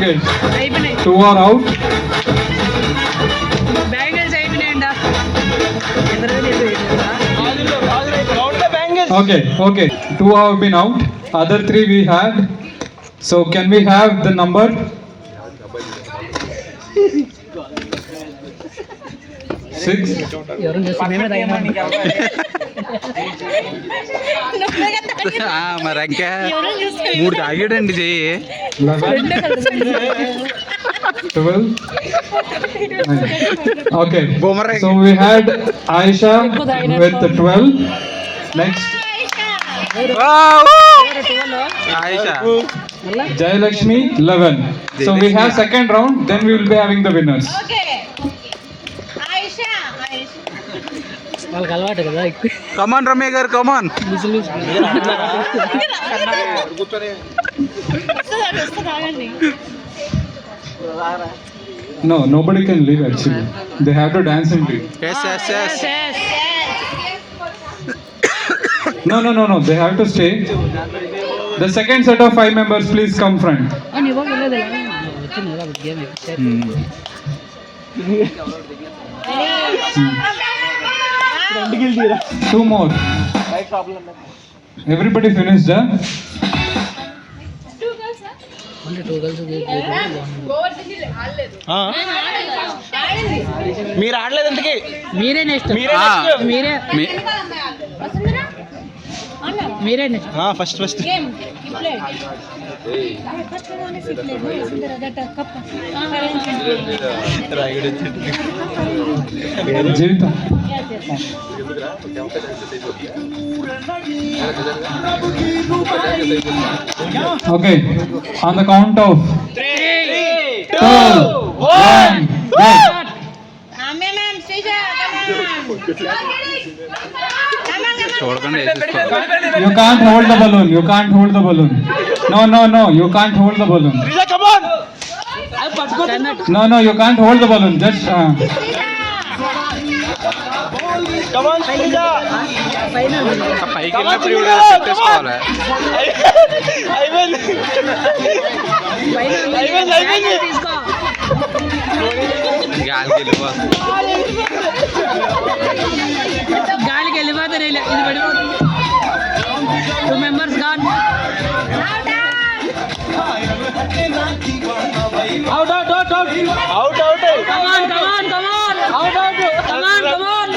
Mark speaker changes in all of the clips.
Speaker 1: Okay. 2 are out. Okay. 2 have been out. Other 3 we had. So can we have the number? 6.
Speaker 2: మరి ఇంకా 3 తాగాడండి చెయ్యి.
Speaker 1: 12. Okay. So we had Aisha with 12. Next.
Speaker 2: Aisha.
Speaker 1: Jayalakshmi 11. So we have second round. Then we will be having the winners.
Speaker 2: Come on, Ramya garu, come on.
Speaker 1: No, nobody can leave actually. They have to dance and leave.
Speaker 2: Yes.
Speaker 1: No. They have to stay. The second set of 5 members, please come front. Two more. Everybody finished, huh?
Speaker 3: మీరు ఆడలేదు ఎందుకు?
Speaker 4: మీరే next
Speaker 3: first
Speaker 1: జీవితం. Okay, on the count of 3, 2, 1, go. You can't hold the balloon. You can't hold the balloon. No. You can't hold the balloon. No. You can't hold the balloon. Just.
Speaker 2: పైకి వెళ్ళినప్పుడు పెట్టేసుకోవాలి.
Speaker 4: గాలికి వెళ్ళిపోతారు. ఇది పడిపోతుంది. 2 members gone.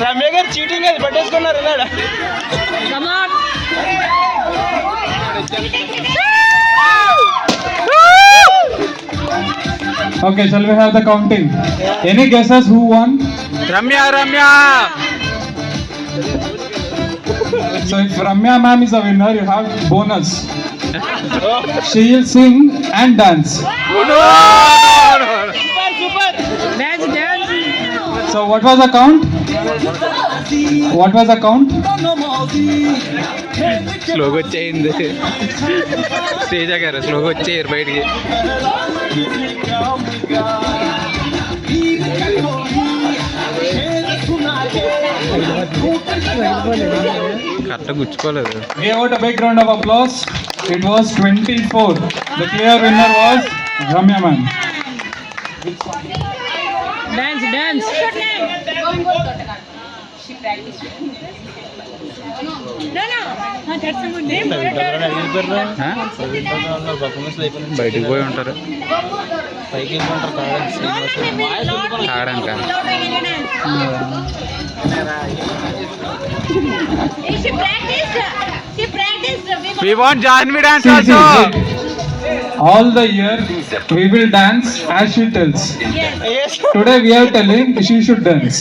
Speaker 3: Ramya గారు cheating అది పట్టేసుకున్నారు.
Speaker 1: Okay, shall we have the counting? Any guesses who won?
Speaker 2: Ramya.
Speaker 1: So if Ramya ma'am is a winner, you have bonus. She will sing and dance.
Speaker 2: No.
Speaker 4: Dance.
Speaker 1: So what was the count?
Speaker 2: స్లోగా వచ్చేయింది. తేజ గారు స్లోగా వచ్చేయారు బయటికి. Correct గుచ్చుకోలేదు.
Speaker 1: Give out a big round of applause. It was 24. The clear winner was Ramya ma'am.
Speaker 4: Dance.
Speaker 2: బయటికి పోయి ఉంటారు తాగడానికి. We want Janvi dance also.
Speaker 1: All the year we will dance as she tells. Today we are telling she should dance.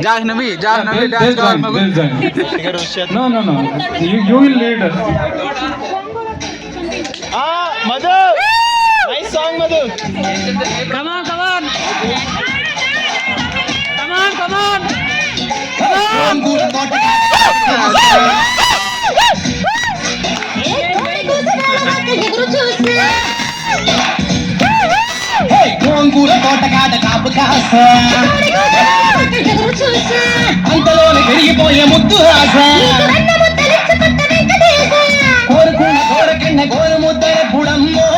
Speaker 2: Jahnavi
Speaker 1: They'll join. No. You will lead her.
Speaker 3: Madhu, nice song Madhu.
Speaker 4: Come on.
Speaker 5: గోంగూర తోటకాడ కాపు కాస అంతలోనే పెరిగిపోయే ముద్దు ఆశ కోరుకున్న కోరకిన్న గోరు ముద్దర పుడమ్మో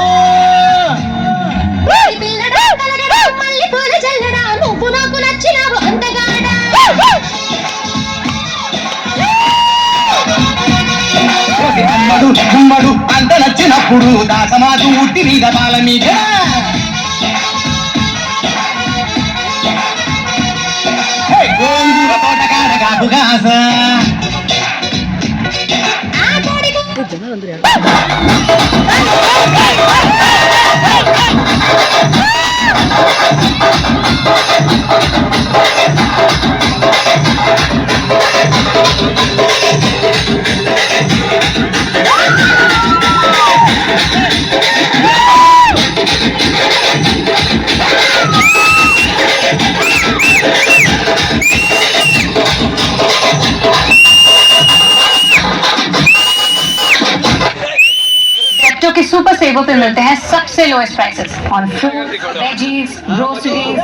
Speaker 5: గుమ్మడు గుమ్మడు అంత నచ్చినప్పుడు దాసమాజు ఉట్టి మీద బాల మీద గోంగూర తోటకాడ కాపు కాస
Speaker 6: Zepto के सुपर सेवर पे मिलते हैं सबसे lowest prices on fruit veggies groceries